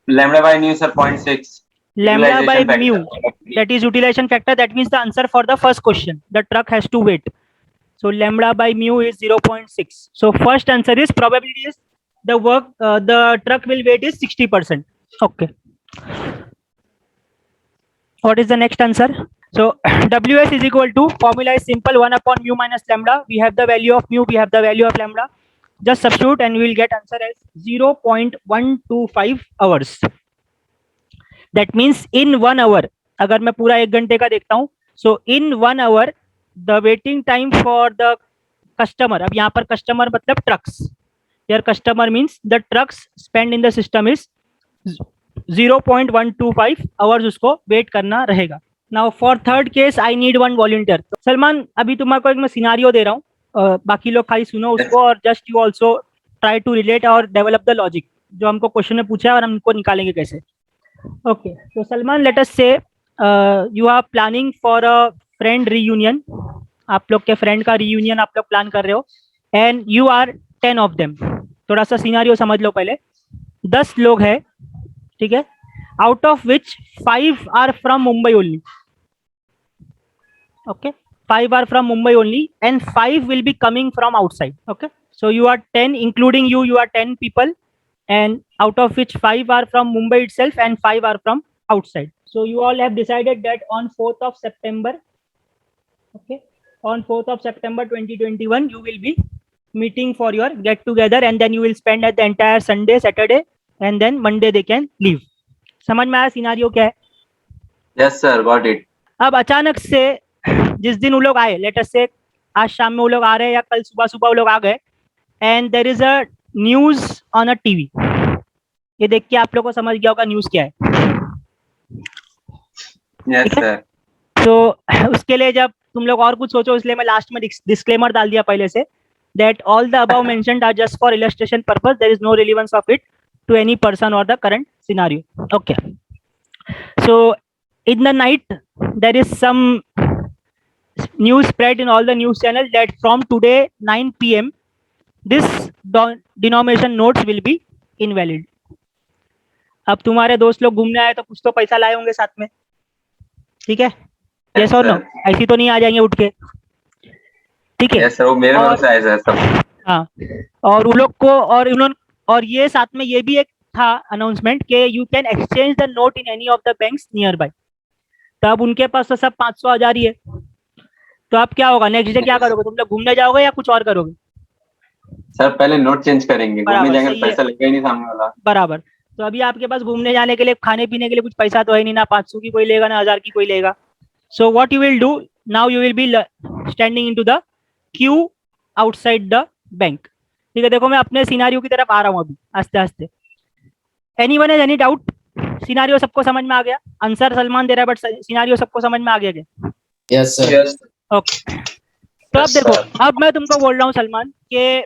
lambda by mu sir 0.6. Lambda by Utilization mu, factor. that is utilization factor. That means the answer for the first question, the truck has to wait. So lambda by mu is 0.6. So first answer is probability is the truck will wait is 60%. Okay. What is the next answer? So Ws is equal to, formula is simple, 1 upon mu minus lambda. We have the value of mu, we have the value of lambda. Just substitute and we will get answer as 0.125 hours. That means in 1 hour, अगर मैं पूरा 1 घंटे का देखता हूँ, so in 1 hour the waiting time for the customer, अब यहाँ पर customer मतलब trucks, here customer means the trucks spend in the system is 0.125 hours उसको वेट करना रहेगा. Now for third case I need one volunteer. Salman, अभी तुम्हारे को एक मैं सिनारियो दे रहा हूँ, बाकी लोग खाली सुनो उसको और just you also try to relate और डेवलप द लॉजिक जो हमको क्वेश्चन में पूछा है और हम इनको निकालेंगे कैसे. ओके, तो Salman, let us say you are planning for a friend reunion. आप लोग के फ्रेंड का रीयूनियन आप लोग प्लान कर रहे हो and you are 10 of them. थोड़ा सा सिनारियो समझ लो पहले. 10 लोग हैं, ठीक है, out of which 5 are from Mumbai only. Okay, 5 are from Mumbai only and 5 will be coming from outside. Okay, so you are 10, including you are 10 people, and out of which 5 are from Mumbai itself and 5 are from outside. So you all have decided that on 4th of September, okay, on 4th of September 2021 you will be meeting for your get together and then you will spend at the entire Sunday, Saturday and then Monday they can leave. समझ में आया scenario क्या है? Yes sir, got it. अब अचानक से जिस दिन वो लोग आए, लेट अस से आज शाम में वो लोग आ रहे हैं या कल सुबह सुबह वो लोग आ गए, and there is a news on a TV. ये देख के आप लोग को समझ गया होगा न्यूज क्या है. Yes sir. तो उसके लिए जब तुम लोग और कुछ सोचो, इसलिए मैं लास्ट में डिस्क्लेमर डाल दिया पहले से, that all the above mentioned are just for illustration purpose. There is no relevance of it to any person or the current scenario. Okay. So in the night there is some news spread in all the news channel that from today 9 p.m. this denomination notes will be invalid. अब तुम्हारे दोस्त लोग घूमने आए तो कुछ तो पैसा लाए होंगे साथ में, ठीक है? Yes or no? ऐसी तो नहीं आ जाएंगे उठ के, ठीक है? Yes sir, वो मेरे भरोसे आए सर सब. हाँ, और उन लोग को और उन्होंने और ये साथ में ये भी एक था अनाउंसमेंट कि you can exchange the note in any of the banks near by. तो अब उनके पास तो सब 500,000 ही है, तो अब क्या होगा? नेक्स्ट डे क्या करोगे? तुम लोग घूमने जाओगे या कुछ और करोगे? सर पहले नोट चेंज करेंगे, घूमने बराबर, जाएंगे सही तो है. पैसा लगेगा ही नहीं सामने वाला. बराबर. तो अभी आपके पास घूमने जाने के लिए, खाने पीने के लिए कुछ पैसा तो है नहीं, ना 500 की कोई लेगा ना 1000 की कोई लेगा. So what you will do now, you will be standing into the Q outside the bank. ठीक है, देखो मैं अपने सिनारियो की तरफ आ रहा हूँ अभी आस्ते आस्ते. Anyone has any doubt? Scenario सबको समझ में आ गया? आंसर सलमान दे रहा है बट सिनारियो सबको समझ में आ गया क्या? Yes sir. ओके, तो अब देखो, अब मैं तुमको बोल रहा हूँ सलमान कि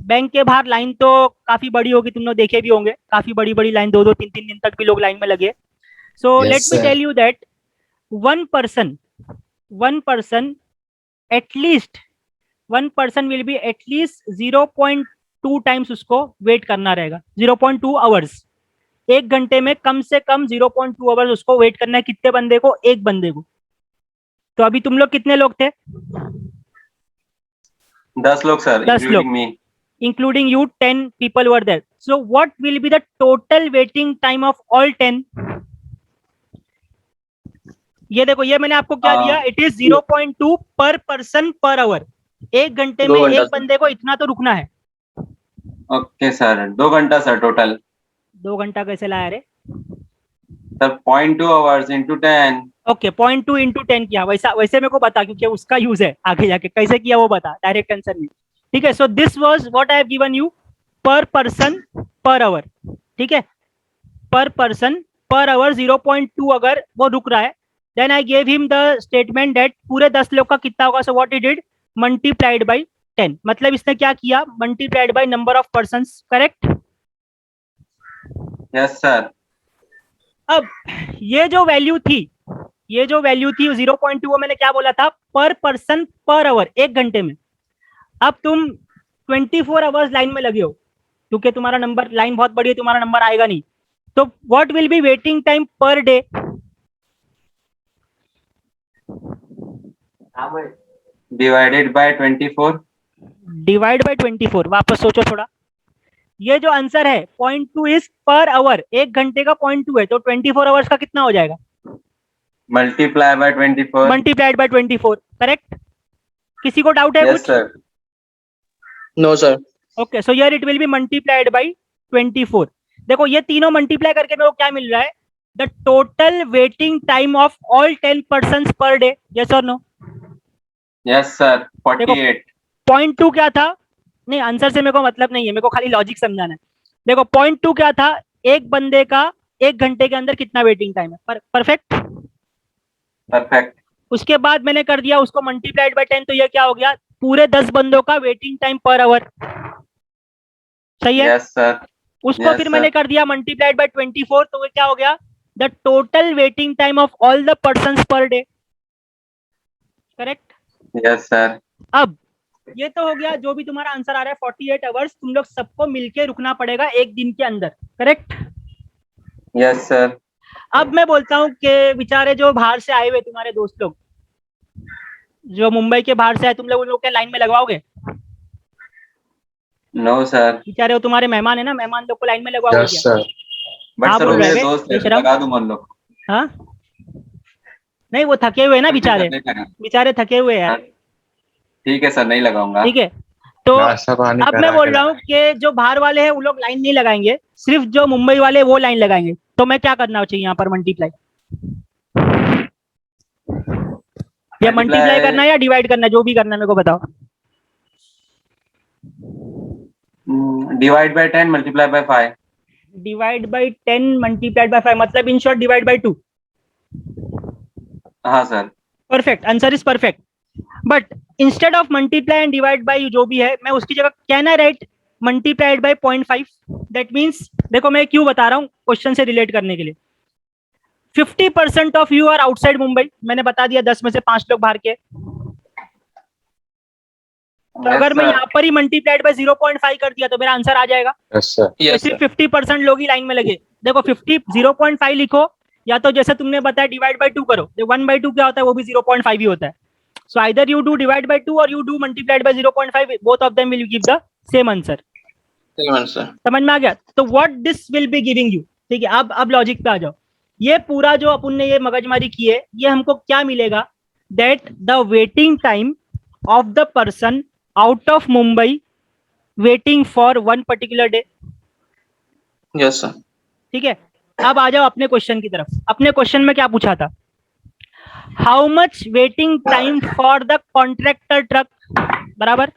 बैंक के बाहर लाइन तो काफी बड़ी होगी, तुम लोग देखे भी होंगे, काफी बड़ी बड़ी लाइन, 2-2 3-3 दिन तक भी लोग लाइन में लगे. So let me tell you that one person will be at least 0.2 times उसको वेट करना रहेगा. 0.2 आवर्स, 1 घंटे में कम से कम 0.2 आवर्स उसको वेट करना है. कितने बंदे को? एक बंदे को. तो अभी तुम लोग कितने लोग थे? 10 लोग सर, 10 लोग, including you 10 people were there. So what will be the total waiting time of all 10? ये देखो, ये मैंने आपको क्या दिया, इट इज 0.2 पर पर्सन पर आवर. 1 घंटे में एक बंदे को इतना तो रुकना है. ओके सर, 2 घंटा सर टोटल. 2 घंटा कैसे लाया रे sir? 0.2 hours into 10. Okay, 0.2 into 10 किया, वैसे मेरे को बता, क्योंकि उसका यूज है आगे जाके. कैसे किया वो बता डायरेक्ट आंसर में, ठीक है? So this was what I have given you, पर पर्सन पर आवर. ठीक है, पर पर्सन पर आवर 0.2 अगर वो रुक रहा है, then I gave him the statement that पूरे 10 लोग का कितना होगा. so what he did, multiplied by 10. मतलब इसने क्या किया, multiplied by number of persons. Correct? Yes sir. अब ये जो वैल्यू थी 0.2, वो मैंने क्या बोला था, पर पर्सन पर आवर, 1 घंटे में. अब तुम 24 आवर्स लाइन में लगे हो, क्योंकि तुम्हारा नंबर, लाइन बहुत बड़ी है, तुम्हारा नंबर आएगा नहीं. तो what will be waiting time per day? Divided by 24. Divide by 24। वापस सोचो थोड़ा। ये जो आंसर है 0.2 इज पर आवर, 1 घंटे का 0.2 है, तो 24 आवर्स का कितना हो जाएगा? Multiply by 24. Multiplied by 24। Correct? किसी को डाउट है Yes, कुछ? sir. No, sir. Okay, so here it will be multiplied by 24। देखो ये तीनों मल्टीप्लाई करके मेरे को क्या मिल रहा है? The total waiting time of all 10 person per day. Yes और नो? Yes, sir. 48. 0.2 क्या था? नहीं, आंसर से मेरे को मतलब नहीं है, मेरे को खाली लॉजिक समझाना है। देखो 0.2 क्या था? एक बंदे का 1 घंटे के अंदर कितना वेटिंग टाइम है? परफेक्ट। Perfect. उसके बाद मैंने कर दिया उसको मल्टीप्लाइड बाय 10, तो ये क्या हो गया? पूरे 10 बंदों का वेटिंग टाइम पर आवर। सही है? Yes, sir. उसको Yes, फिर sir. मैंने कर दिया मल्टीप्लाइड बाय 24, तो वो क्या हो गया? The total waiting time of all the person per day. Correct? Yes, sir. अब ये तो हो गया, जो भी तुम्हारा आंसर आ रहा है 48 आवर्स, तुम लोग सबको मिलके रुकना पड़ेगा एक दिन के अंदर। करेक्ट? Yes, sir. अब मैं बोलता हूँ कि बेचारे जो बाहर से आए हुए तुम्हारे दोस्त लोग, जो मुंबई के बाहर से आए, तुम लोग उन लोग के लाइन में लगवाओगे? No, sir. बेचारे वो तुम्हारे मेहमान है ना, मेहमान लोग को लाइन में लगवाओगे Yes, क्या? sir. But हाँ, sir, बोल वो रहे मेरे हैं दोस्त है, बेशरम। लगा दूं मन लोग। हाँ, नहीं वो थके हुए हैं ना बेचारे, नहीं करें। बेचारे थके हुए हैं। ठीक है सर, नहीं लगाऊंगा। ठीक है, तो नाश्ता पानी अब मैं करा बोल के रहा हूँ कि जो बाहर वाले हैं वो लोग लाइन नहीं लगाएंगे, सिर्फ जो मुंबई वाले वो लाइन लगाएंगे। तो मैं क्या करना चाहिए यहाँ पर? मल्टीप्लाई या मल्टीप्लाई करना है या डिवाइड करना है? जो भी करना है मेरे को बताओ। Divide by 10, multiply by 5. Divide by 10 multiplied by 5, मतलब इन शॉर्ट डिवाइड बाई 2। हाँ sir. Perfect, answer is perfect. But instead of multiply and divide by जो भी है, मैं उसकी जगह can I right multiplied by 0.5? That means, देखो मैं क्यों बता रहा हूँ, क्वेश्चन से रिलेट करने के लिए। 50% of you are outside Mumbai, मैंने बता दिया 10 में से 5 लोग बाहर के। तो Yes, अगर मैं sir. यहाँ पर ही मल्टीप्लाइड बाय 0.5 कर दिया तो मेरा आंसर आ जाएगा। Yes, sir. तो Yes, सिर्फ sir. 50% लोग ही लाइन में लगे। देखो 0.5 लिखो, या तो जैसे तुमने बताया डिवाइड बाय 2 करो। 1/2 क्या होता है? वो भी 0.5 ही होता है। So either you do divide by 2 और you do multiplied by 0.5, both of them will give the same answer. Same answer. समझ में आ गया? तो what this will be giving you. ठीक है, अब लॉजिक पे आ जाओ। ये पूरा जो अपन ने ये मगजमारी की है, ये हमको क्या मिलेगा? That the waiting time of the person out of Mumbai waiting for one particular day. Yes, sir. ठीक है, अब आ जाओ अपने क्वेश्चन की तरफ। अपने क्वेश्चन में क्या पूछा था? How much waiting time for the contractor truck, बराबर?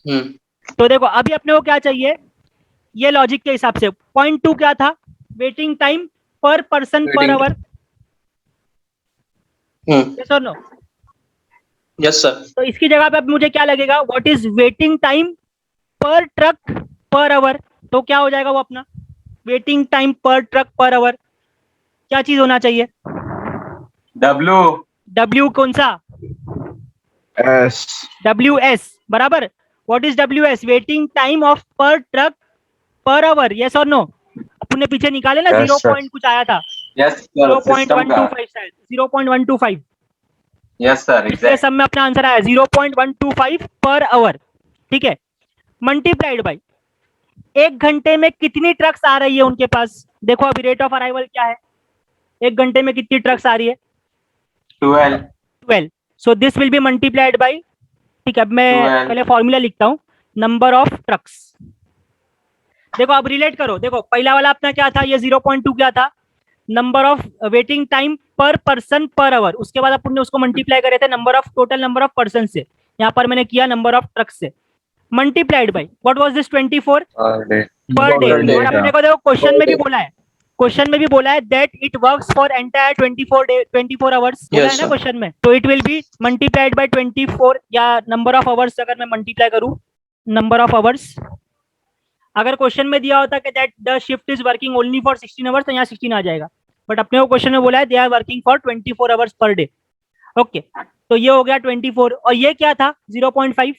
Hmm. तो देखो अभी अपने को क्या चाहिए, ये लॉजिक के हिसाब से 0.2 क्या था? वेटिंग टाइम पर पर्सन पर Waiting. आवर। Hmm. यस और नो? Yes, sir. तो इसकी जगह पे अब मुझे क्या लगेगा? व्हाट इज वेटिंग टाइम पर ट्रक पर आवर? तो क्या हो जाएगा वो अपना वेटिंग टाइम पर ट्रक पर आवर? क्या चीज होना चाहिए? W. डब्ल्यू कौन सा? S. WS, बराबर। What is WS? Waiting time of पर ट्रक पर आवर। यस और नो? अपने पीछे निकाले ना, Yes, 0 sir. पॉइंट कुछ आया था, Yes sir. System का. 0.125 शायद, 0.125। Yes sir. इसलिए Exact. सब में अपना आंसर आया 0.125 पर आवर। ठीक है, मल्टीप्लाइड बाई 1 घंटे में कितनी ट्रक्स आ रही है उनके पास। देखो अभी रेट ऑफ अराइवल क्या है, 1 घंटे में कितनी ट्रक्स आ रही है? 12. 12। So this will be multiplied by, ठीक है, अब मैं 12. पहले फॉर्मूला लिखता हूं, नंबर ऑफ ट्रक्स। देखो अब रिलेट करो। देखो पहला वाला अपना क्या था? ये 0.2 क्या था? नंबर ऑफ वेटिंग टाइम पर पर्सन पर आवर। उसके बाद अपन ने उसको मल्टीप्लाई करे थे number of, total number of person से। यहाँ पर मैंने किया नंबर ऑफ ट्रक से, multiplied by what was this 24 Per day. Per day. Per day, और अपने yeah. को देखो क्वेश्चन Per में भी day. बोला है, क्वेश्चन में भी बोला है that it works for entire 24 hours, बोला Yes, है ना sir. क्वेश्चन में। तो it will be multiplied by 24, या नंबर ऑफ आवर्स अगर मैं मल्टीप्लाई करूं, नंबर ऑफ आवर्स। अगर क्वेश्चन में दिया होता कि that the shift is working only for 16 hours, तो यहाँ 16 आ जाएगा। बट अपने को क्वेश्चन में बोला है they are working for 24 hours per day. Okay, तो ये हो गया 24, और ये क्या था 0.5?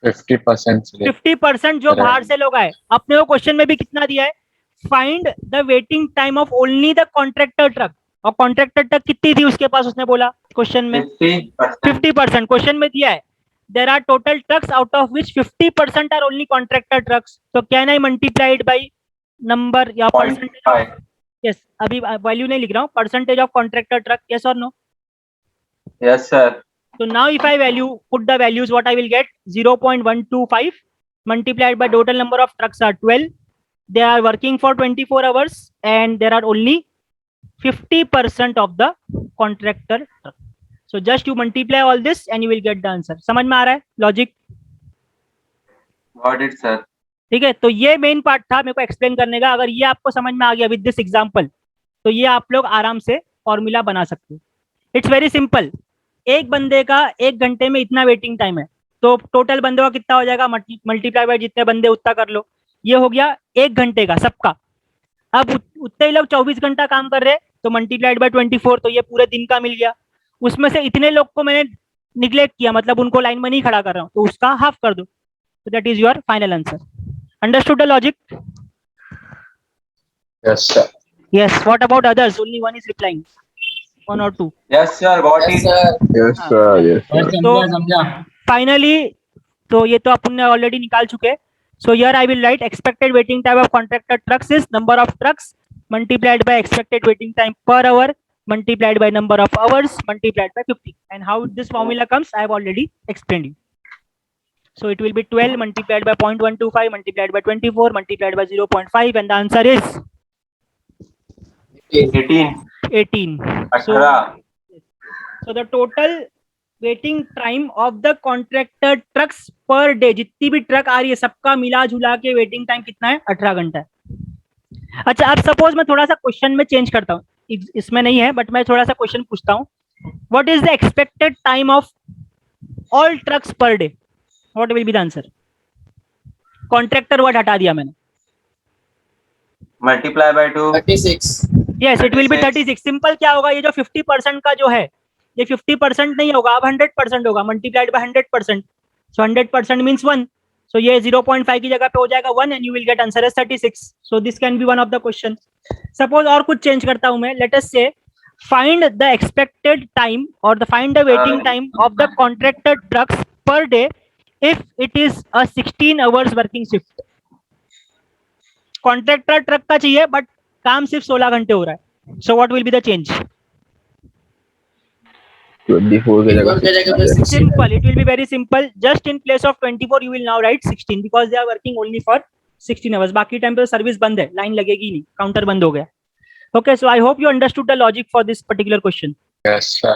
50% से 50% जो Right. बाहर से लोग आए. अपने को क्वेश्चन में भी कितना दिया है? Find the waiting time of only the contractor truck. और कॉन्ट्रैक्टर ट्रक कितनी थी उसके पास, उसने बोला क्वेश्चन में 50%. 50%. क्वेश्चन में दिया है there are total trucks out of which 50% are only contractor trucks. So can I multiply it by number या percentage? 0.5. Yes. अभी वैल्यू नहीं लिख रहा हूँ. Percentage of contractor truck. Yes or no? Yes, sir. So now if I put the values, what I will get? 0.125 multiplied by total number of trucks are 12. They are working for 24 hours and there are only 50% of the contractor truck. So just you multiply all this and you will get the answer. समझ में आ रहा है logic? Got it, sir. ठीक है, तो ये main part था मेरे को एक्सप्लेन करने का. अगर ये आपको समझ में आ गया विद दिस एग्जांपल, तो ये आप लोग आराम से फॉर्मूला बना सकते हो. It's very simple. एक बंदे का 1 घंटे में इतना वेटिंग टाइम है, तो टोटल बंदों का कितना हो जाएगा? मल्टीप्लाई बाय जितने बंदे उतना कर लो. ये हो गया 1 घंटे का सबका. अब उतने ही लोग 24 घंटा काम कर रहे हैं, तो मल्टीप्लाइड बाय 24, तो ये पूरे दिन का मिल गया. उसमें से इतने लोग को मैंने निग्लेक्ट किया, मतलब उनको लाइन में नहीं खड़ा कर रहा हूँ, तो उसका हाफ कर दो. तो that is your final answer. Understood the logic? Yes, sir. Yes. What about others? Only one is replying. 1 or 2. Yes, sir. Got it. Yes, sir. Yes, sir. तो फाइनली तो ये तो अपन ने ऑलरेडी निकाल चुके हैं. So here I will write expected waiting time of contractor trucks is number of trucks multiplied by expected waiting time per hour multiplied by number of hours multiplied by 50. And how this formula comes, I have already explained you. So it will be 12 multiplied by 0.125 multiplied by 24 multiplied by 0.5, and the answer is 18. 18. So 18. so the total waiting time of the contractor trucks per day, जितनी भी truck आ रही है सबका मिला जुला के waiting time कितना है? 18 घंटा है. अच्छा, अब सपोज मैं थोड़ा सा क्वेश्चन में चेंज करता हूँ, इसमें नहीं है बट मैं थोड़ा सा क्वेश्चन पूछता हूँ. What is the expected time of all trucks per day? What will be the answer? Contractor word हटा दिया मैंने. Multiply by 2. 36. Yes, it will be 36. 36. Simple. क्या होगा? ये जो 50% का जो है, ये 50% नहीं होगा, अब 100% होगा. Multiplied by 100%. So 100% means 1. So ये 0.5 की जगह पे हो जाएगा 1 and you will get answer as 36. So this can be one of the question. Suppose और कुछ चेंज करता हूं मैं. Let us say find the expected time और the find the waiting time of the contractor trucks per day if it is a 16 hours working shift. Contractor truck का चाहिए but काम सिर्फ 16 घंटे हो रहा है. So what will be the change? 24 के जगह Simple. It will be very simple. Just in place of 24, you will now write 16 because they are working only for 16 hours. बाकी टाइम पे सर्विस बंद है, लाइन लगेगी नहीं, काउंटर बंद हो गया. Okay, so I hope you understood the logic for this particular question. Yes, sir.